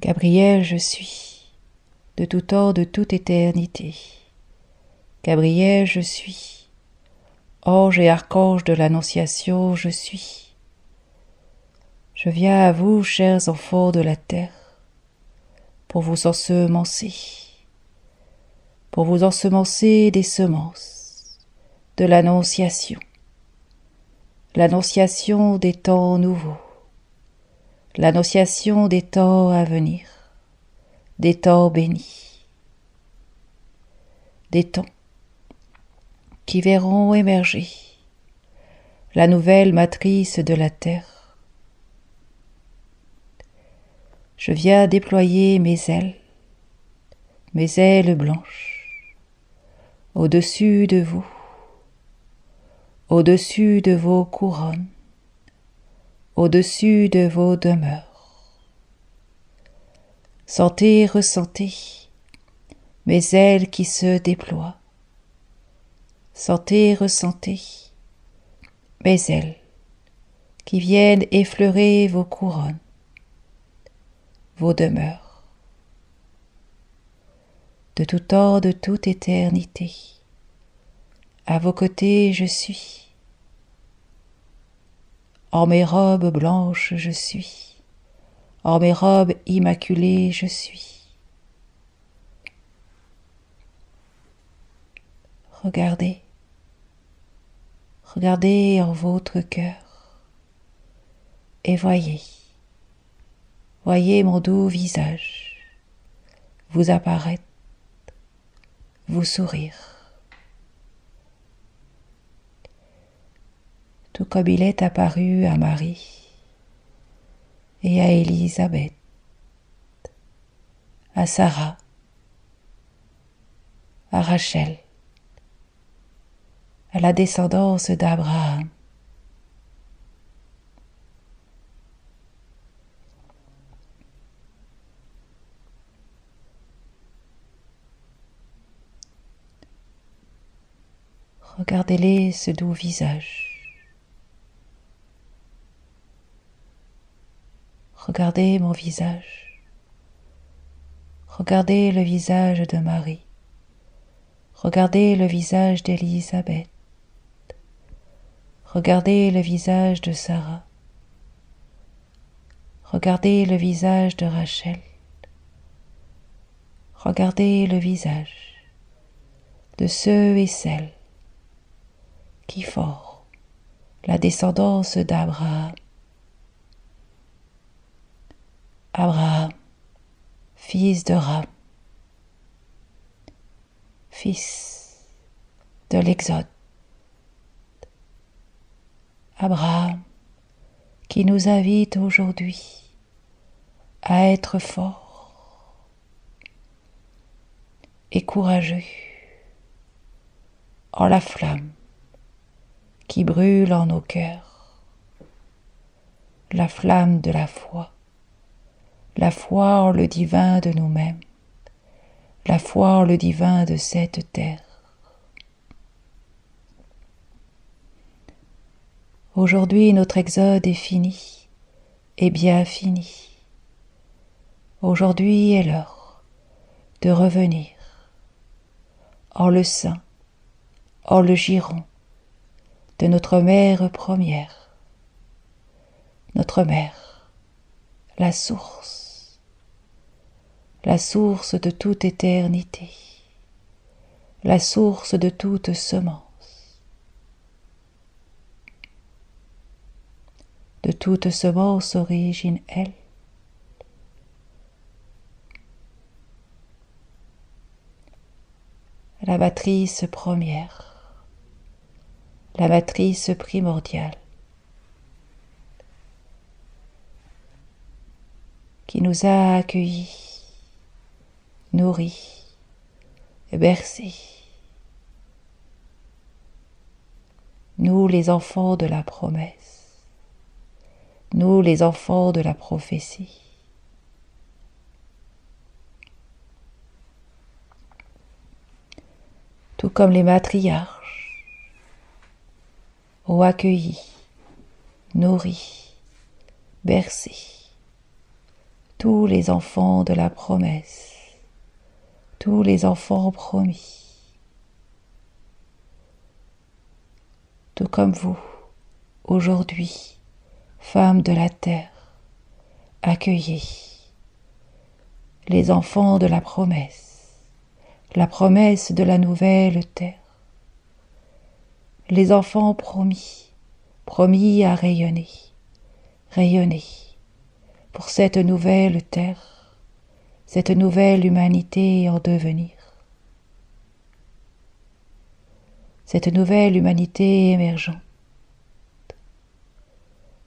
Gabriel, je suis, de tout temps, de toute éternité. Gabriel, je suis, ange et archange de l'Annonciation, je suis. Je viens à vous, chers enfants de la terre, pour vous ensemencer des semences de l'Annonciation, l'Annonciation des temps nouveaux, l'Annonciation des temps à venir, des temps bénis, des temps qui verront émerger la nouvelle matrice de la terre. Je viens déployer mes ailes blanches, au-dessus de vous, au-dessus de vos couronnes, au-dessus de vos demeures. Sentez, ressentez mes ailes qui se déploient. Sentez, ressentez mes ailes qui viennent effleurer vos couronnes, vos demeures. De tout temps, de toute éternité, à vos côtés je suis. En mes robes blanches je suis, en mes robes immaculées je suis. Regardez, regardez en votre cœur et voyez mon doux visage vous apparaître, vous sourire. Tout comme il est apparu à Marie et à Élisabeth, à Sarah, à Rachel, à la descendance d'Abraham. Regardez-les, ce doux visage. Regardez mon visage. Regardez le visage de Marie. Regardez le visage d'Élisabeth. Regardez le visage de Sarah. Regardez le visage de Rachel. Regardez le visage de ceux et celles qui forment la descendance d'Abraham. Abraham, fils de Ram, fils de l'Exode. Abraham, qui nous invite aujourd'hui à être forts et courageux en la flamme qui brûle en nos cœurs, la flamme de la foi en le divin de nous-mêmes, la foi en le divin de cette terre. Aujourd'hui, notre exode est fini, et bien fini. Aujourd'hui est l'heure de revenir en le sein, en le giron de notre mère première, notre mère, la source de toute éternité, la source de toute semence, de toute semence origine elle. La matrice première, la matrice primordiale, qui nous a accueillis, nourris et bercés. Nous les enfants de la promesse, nous les enfants de la prophétie. Tout comme les matriarches ont accueilli, nourri, bercé tous les enfants de la promesse, tous les enfants promis, tout comme vous, aujourd'hui, femmes de la terre, accueillez les enfants de la promesse de la nouvelle terre, les enfants promis, promis à rayonner, rayonner pour cette nouvelle terre, cette nouvelle humanité en devenir, cette nouvelle humanité émergente,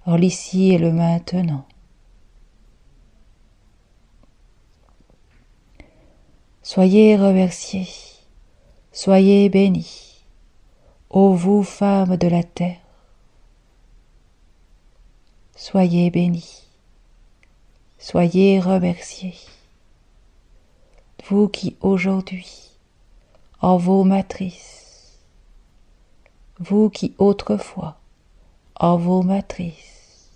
en l'ici et le maintenant. Soyez remerciés, soyez bénis, ô vous femmes de la terre, soyez bénis, soyez remerciés, vous qui aujourd'hui, en vos matrices, vous qui autrefois, en vos matrices,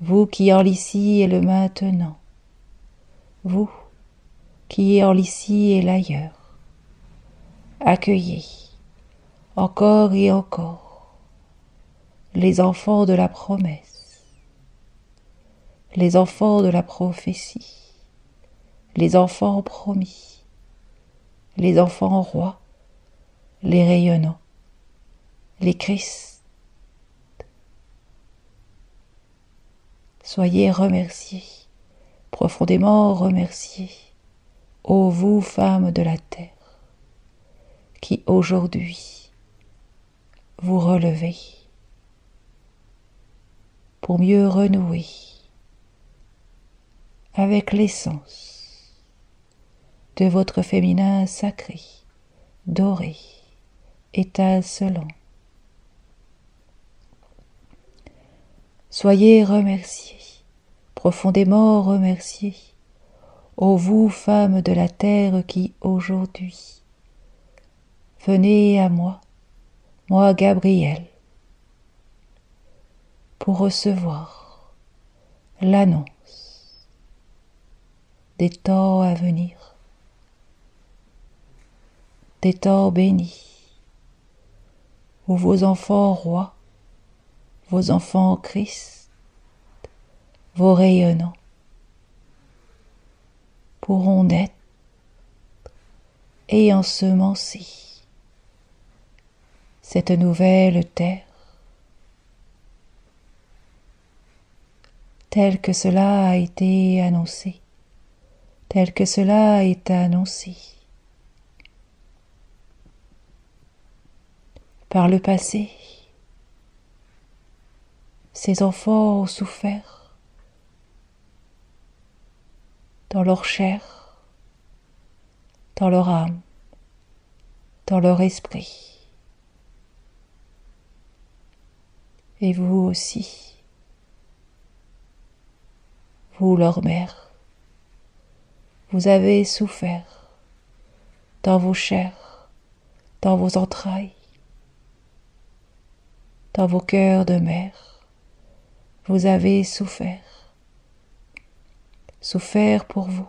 vous qui en l'ici et le maintenant, vous qui en l'ici et l'ailleurs, accueillez encore et encore les enfants de la promesse, les enfants de la prophétie, les enfants promis, les enfants rois, les rayonnants, les Christ. Soyez remerciés, profondément remerciés, ô vous femmes de la terre, qui aujourd'hui vous relevez pour mieux renouer avec l'essence de votre féminin sacré, doré, étincelant. Soyez remerciés, profondément remerciés, ô vous femmes de la terre qui aujourd'hui venez à moi, moi Gabriel, pour recevoir l'annonce des temps à venir, des temps bénis, où vos enfants rois, vos enfants Christ, vos rayonnants, pourront naître et ensemencer cette nouvelle terre, tel que cela a été annoncé, tel que cela est annoncé. Par le passé, ces enfants ont souffert dans leur chair, dans leur âme, dans leur esprit. Et vous aussi, vous leur mère, vous avez souffert dans vos chairs, dans vos entrailles, dans vos cœurs de mère, vous avez souffert, souffert pour vous,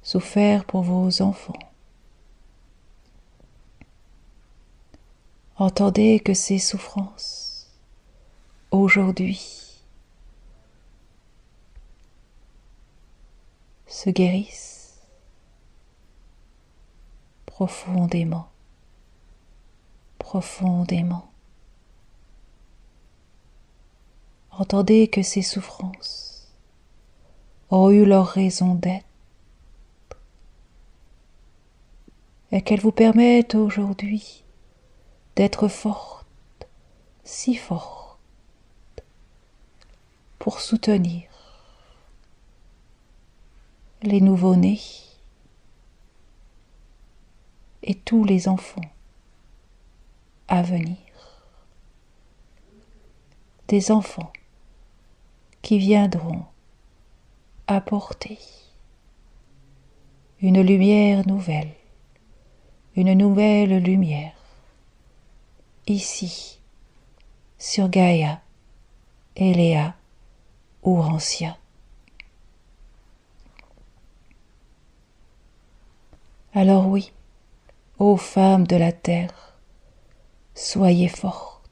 souffert pour vos enfants. Entendez que ces souffrances, aujourd'hui, se guérissent profondément, profondément. Entendez que ces souffrances ont eu leur raison d'être et qu'elles vous permettent aujourd'hui d'être forte, si forte, pour soutenir les nouveau-nés et tous les enfants à venir. Des enfants qui viendront apporter une lumière nouvelle, une nouvelle lumière, ici, sur Gaïa, Eléa, Urantia. Alors oui, ô femmes de la terre, soyez fortes,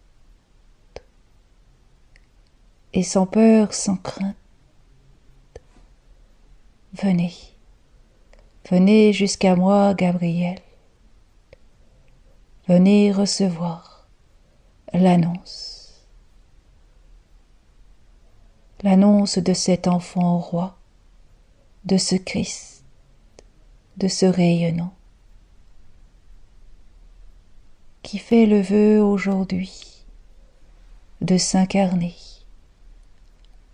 et sans peur, sans crainte, venez, venez jusqu'à moi, Gabriel, venez recevoir l'annonce de cet enfant roi, de ce Christ, de ce rayonnant, qui fait le vœu aujourd'hui de s'incarner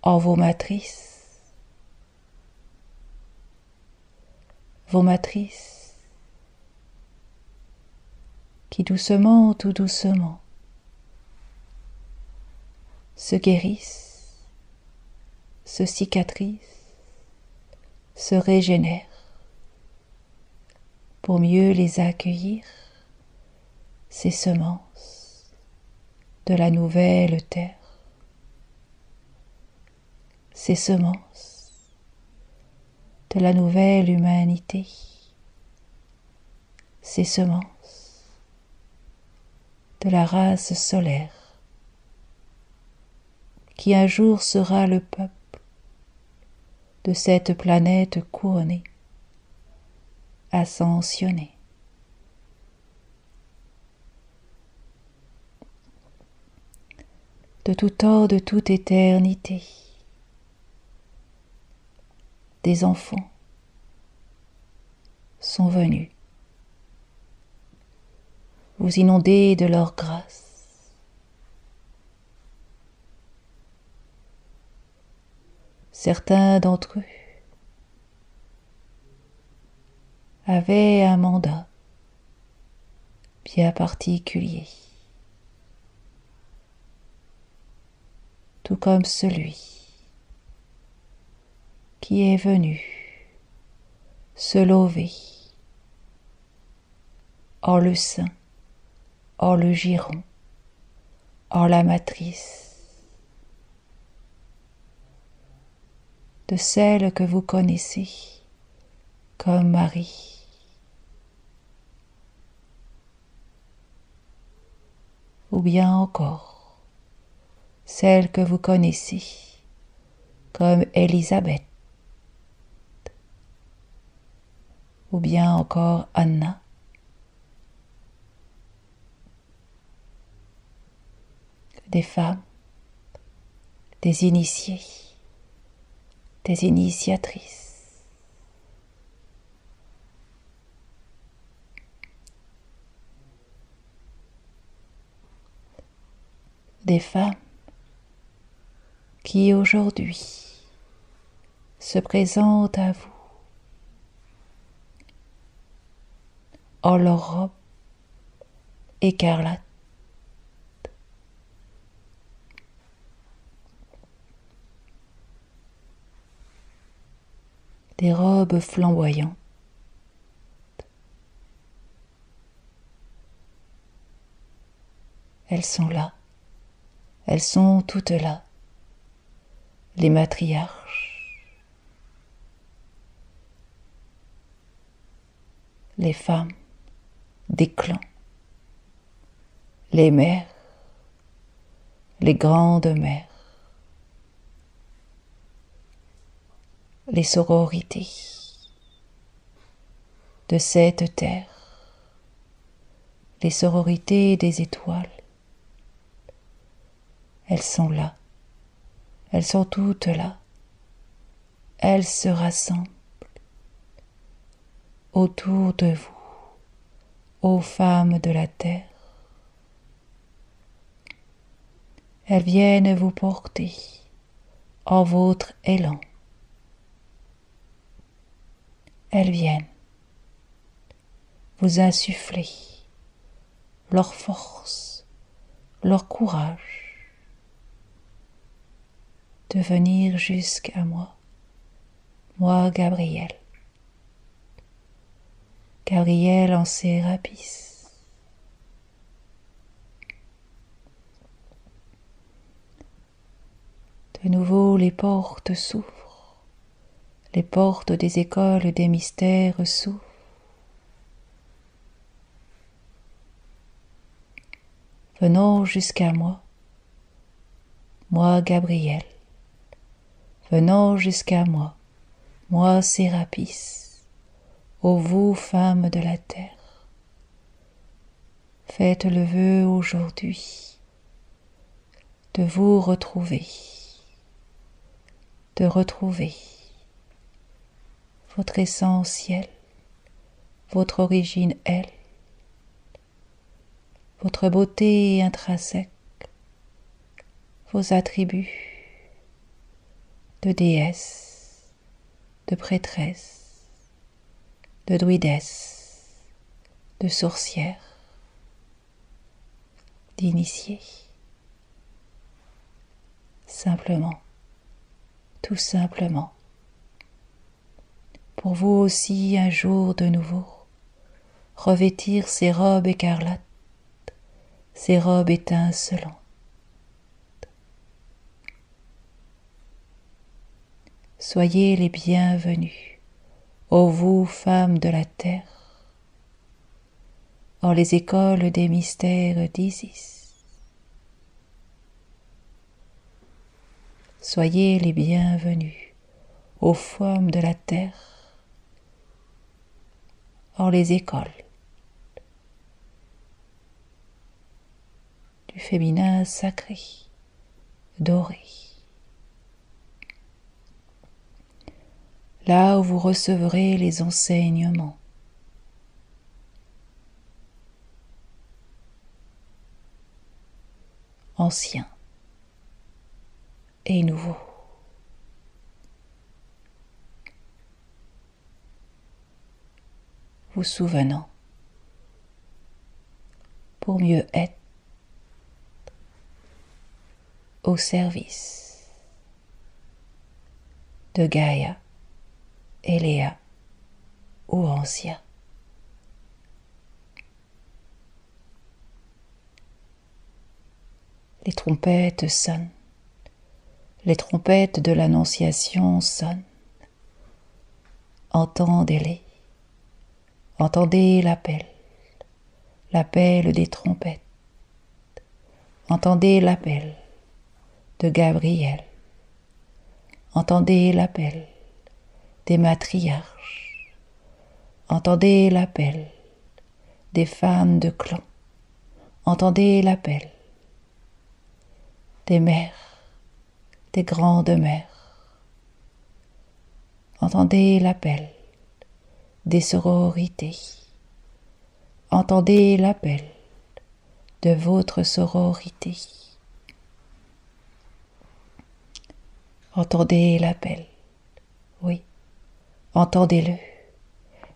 en vos matrices, qui doucement, tout doucement, se guérissent, se cicatrisent, se régénèrent, pour mieux les accueillir, ces semences de la nouvelle terre, ces semences de la nouvelle humanité, ces semences de la race solaire, qui un jour sera le peuple de cette planète couronnée, ascensionnée. De tout temps, de toute éternité, des enfants sont venus vous inonder de leur grâce. Certains d'entre eux avaient un mandat bien particulier, tout comme celui qui est venu se lever en le sein, en le giron, en la matrice de celle que vous connaissez comme Marie. Ou bien encore celle que vous connaissez comme Élisabeth, ou bien encore Anna, des femmes, des initiés, des initiatrices. Des femmes qui aujourd'hui se présentent à vous en leur robe écarlate, des robes flamboyantes, elles sont là, elles sont toutes là, les matriarches, les femmes des clans, les mères, les grandes mères, les sororités de cette terre, les sororités des étoiles. Elles sont là, elles sont toutes là, elles se rassemblent autour de vous, ô femmes de la terre. Elles viennent vous porter en votre élan. Elles viennent vous insuffler leur force, leur courage de venir jusqu'à moi, moi Gabriel, Gabriel en Sérapis. De nouveau les portes s'ouvrent, les portes des écoles des mystères s'ouvrent, venons jusqu'à moi, moi Gabriel, venons jusqu'à moi, moi Sérapis, ô vous femmes de la terre, faites le vœu aujourd'hui de vous retrouver, de retrouver votre essentiel, votre origine, elle, votre beauté intrinsèque, vos attributs de déesse, de prêtresse, de druidesse, de sorcière, d'initié. Simplement, tout simplement, pour vous aussi un jour de nouveau, revêtir ces robes écarlates, ces robes étincelantes. Soyez les bienvenus, ô vous femmes de la terre, hors les écoles des mystères d'Isis. Soyez les bienvenus, ô femmes de la terre, hors les écoles du féminin sacré, doré. Là où vous recevrez les enseignements anciens et nouveaux. Vous souvenant pour mieux être au service de Gaïa, Eléa ou Ancien. Les trompettes sonnent, les trompettes de l'Annonciation sonnent. Entendez-les, entendez l'appel, l'appel des trompettes. Entendez l'appel de Gabriel, entendez l'appel des matriarches, entendez l'appel des femmes de clan, entendez l'appel des mères, des grandes mères, entendez l'appel des sororités, entendez l'appel de votre sororité, entendez l'appel, oui, entendez-le,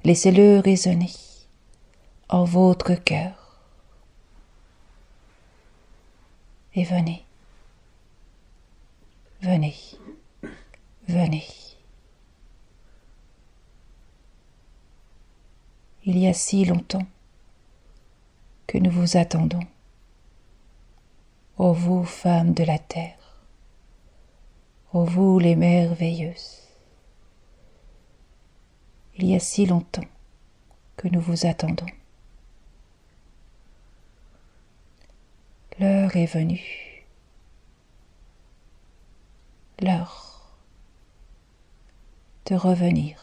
laissez-le résonner en votre cœur et venez, venez, venez. Il y a si longtemps que nous vous attendons, ô vous femmes de la terre, ô vous les merveilleuses. Il y a si longtemps que nous vous attendons. L'heure est venue, l'heure de revenir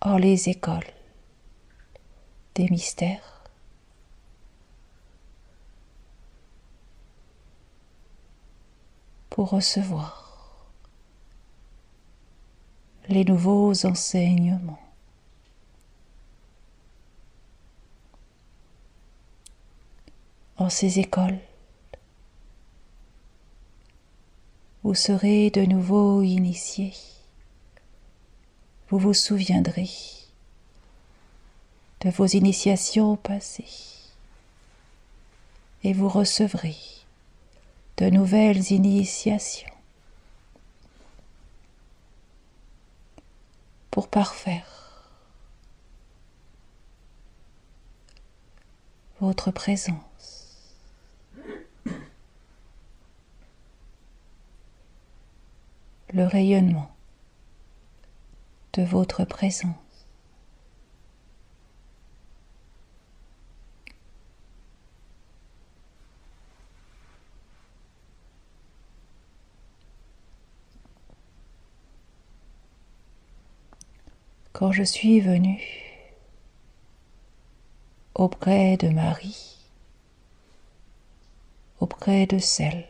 hors les écoles des mystères, pour recevoir les nouveaux enseignements. En ces écoles, vous serez de nouveau initiés. Vous vous souviendrez de vos initiations passées et vous recevrez de nouvelles initiations pour parfaire votre présence. Le rayonnement de votre présence. quand je suis venu auprès de Marie, auprès de celle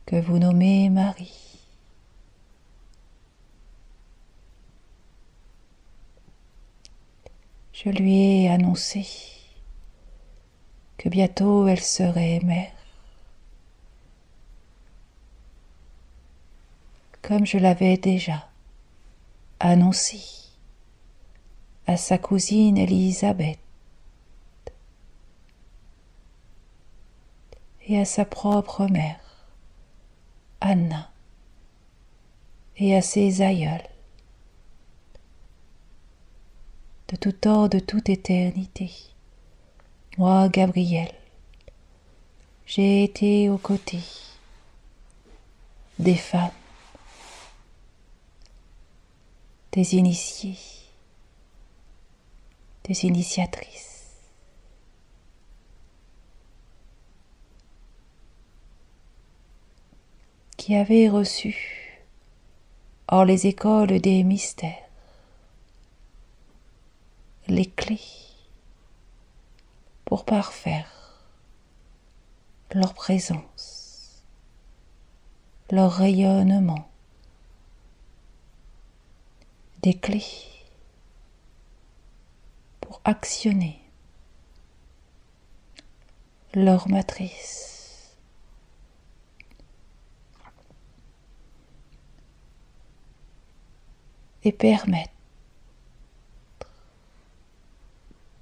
que vous nommez Marie. Je lui ai annoncé que bientôt elle serait mère, comme je l'avais déjà annoncé à sa cousine Élisabeth et à sa propre mère, Anna, et à ses aïeuls. De tout temps, de toute éternité, moi, Gabriel, j'ai été aux côtés des femmes, des initiés, des initiatrices, qui avaient reçu hors les écoles des mystères les clés pour parfaire leur présence, leur rayonnement, des clés pour actionner leur matrice, et permettre,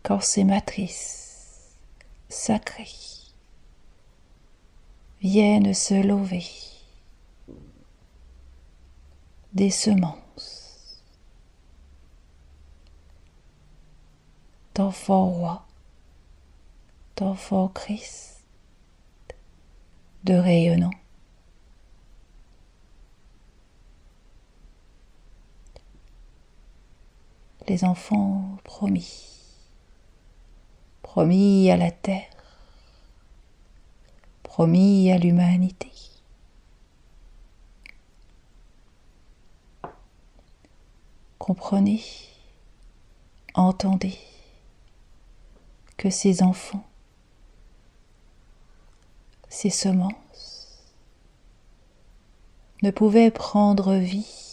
quand ces matrices sacrées viennent se lever, des semences d'enfants rois, d'enfants Christ, de rayonnants, les enfants promis à la terre, promis à l'humanité. Comprenez, entendez que ces enfants, ces semences, ne pouvaient prendre vie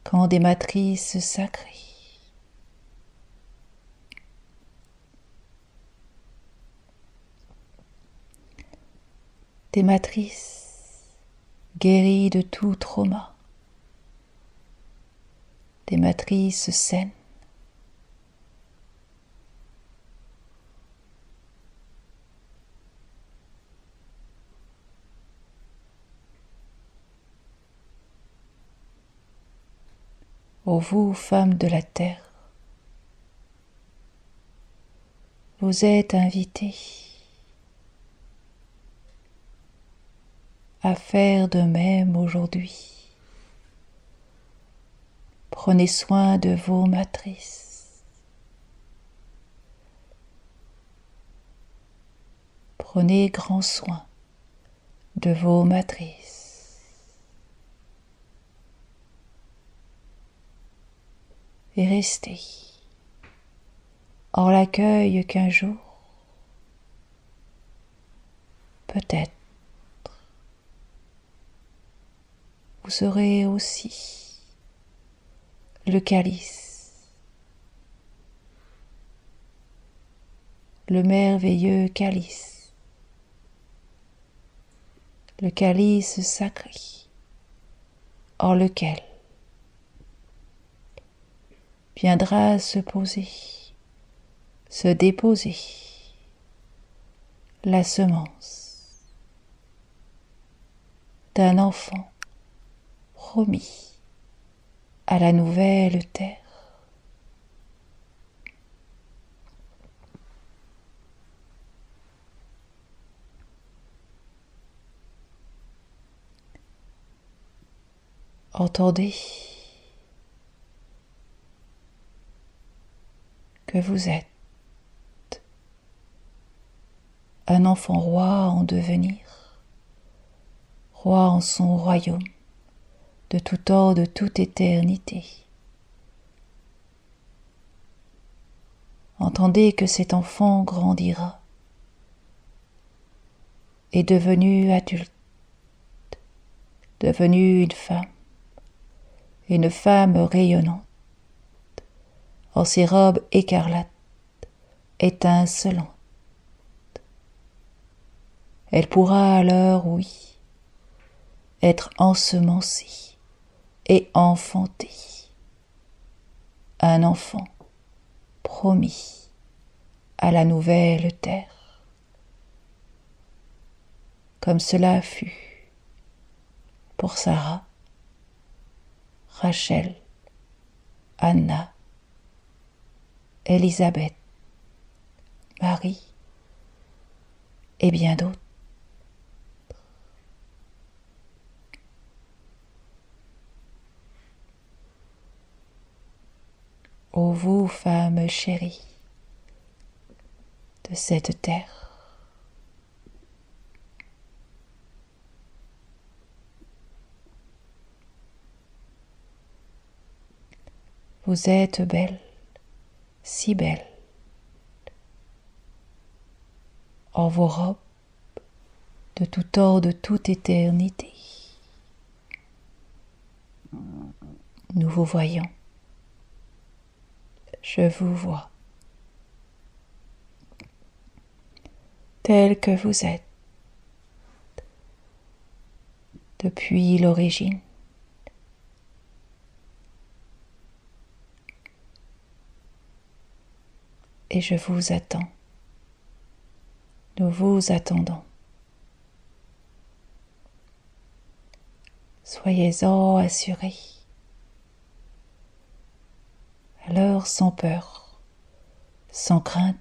qu'en des matrices sacrées. Des matrices guéries de tout trauma, des matrices saines, ô vous, femmes de la terre, vous êtes invitées à faire de même aujourd'hui. Prenez soin de vos matrices. Prenez grand soin de vos matrices. Et restez en l'accueil qu'un jour, peut-être, vous serez aussi le calice, le merveilleux calice, le calice sacré en lequel viendra se poser, se déposer la semence d'un enfant promis à la nouvelle terre. Entendez que vous êtes un enfant roi en devenir, roi en son royaume, de tout temps, de toute éternité. Entendez que cet enfant grandira, est devenu adulte, devenu une femme rayonnante, en ses robes écarlates, étincelantes. Elle pourra alors, oui, être ensemencée et enfantée. Un enfant promis à la nouvelle terre. Comme cela fut pour Sarah, Rachel, Anna, Élisabeth, Marie et bien d'autres. Ô vous, femmes chéries de cette terre, vous êtes belles, si belles, en vos robes de tout temps, de toute éternité. Nous vous voyons, je vous vois, tel que vous êtes, depuis l'origine. Et je vous attends. Nous vous attendons. Soyez-en assurés. Alors sans peur, sans crainte,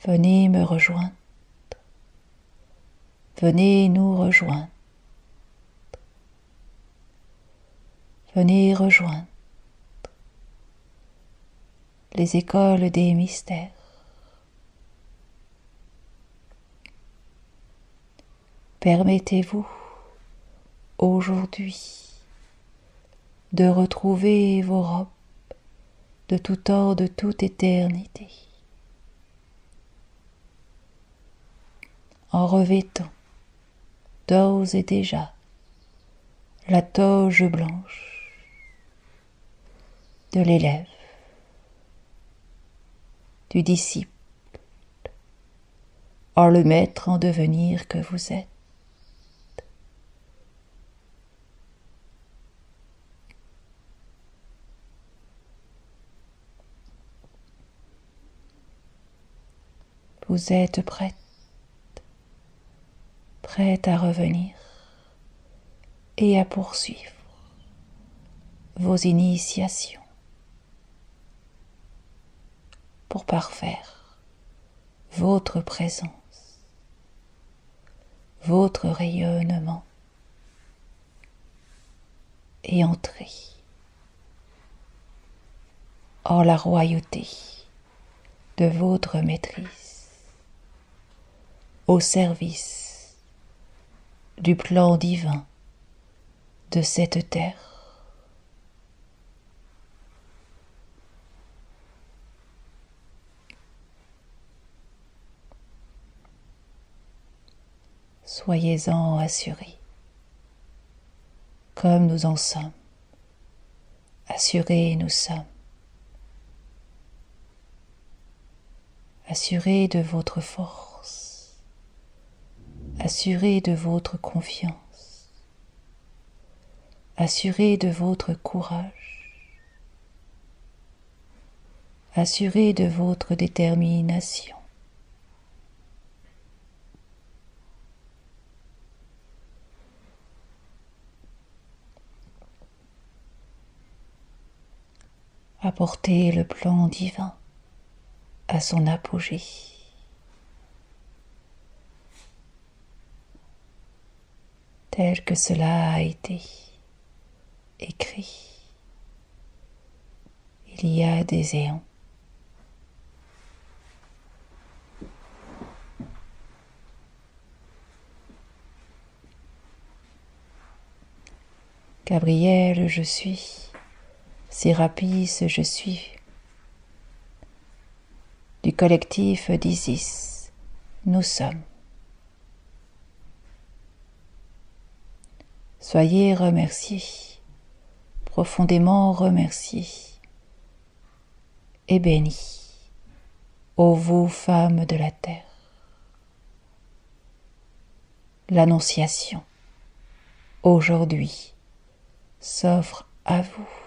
venez me rejoindre. Venez nous rejoindre. Venez rejoindre les écoles des mystères. Permettez-vous aujourd'hui de retrouver vos robes de tout temps, de toute éternité, en revêtant d'ores et déjà la toge blanche de l'élève, du disciple, en le maître en devenir que vous êtes. Vous êtes prête à revenir et à poursuivre vos initiations pour parfaire votre présence, votre rayonnement et entrer en la royauté de votre maîtrise, au service du plan divin de cette terre. Soyez-en assurés, comme nous en sommes. Assurés nous sommes. Assurés de votre force, assurés de votre confiance, assurés de votre courage, assurés de votre détermination. Apportez le plan divin à son apogée. Tel que cela a été écrit il y a des éons. Gabriel, je suis. Sérapis, je suis. Du collectif d'Isis, nous sommes. Soyez remerciés, profondément remerciés et bénis, ô vous femmes de la terre. L'Annonciation, aujourd'hui, s'offre à vous.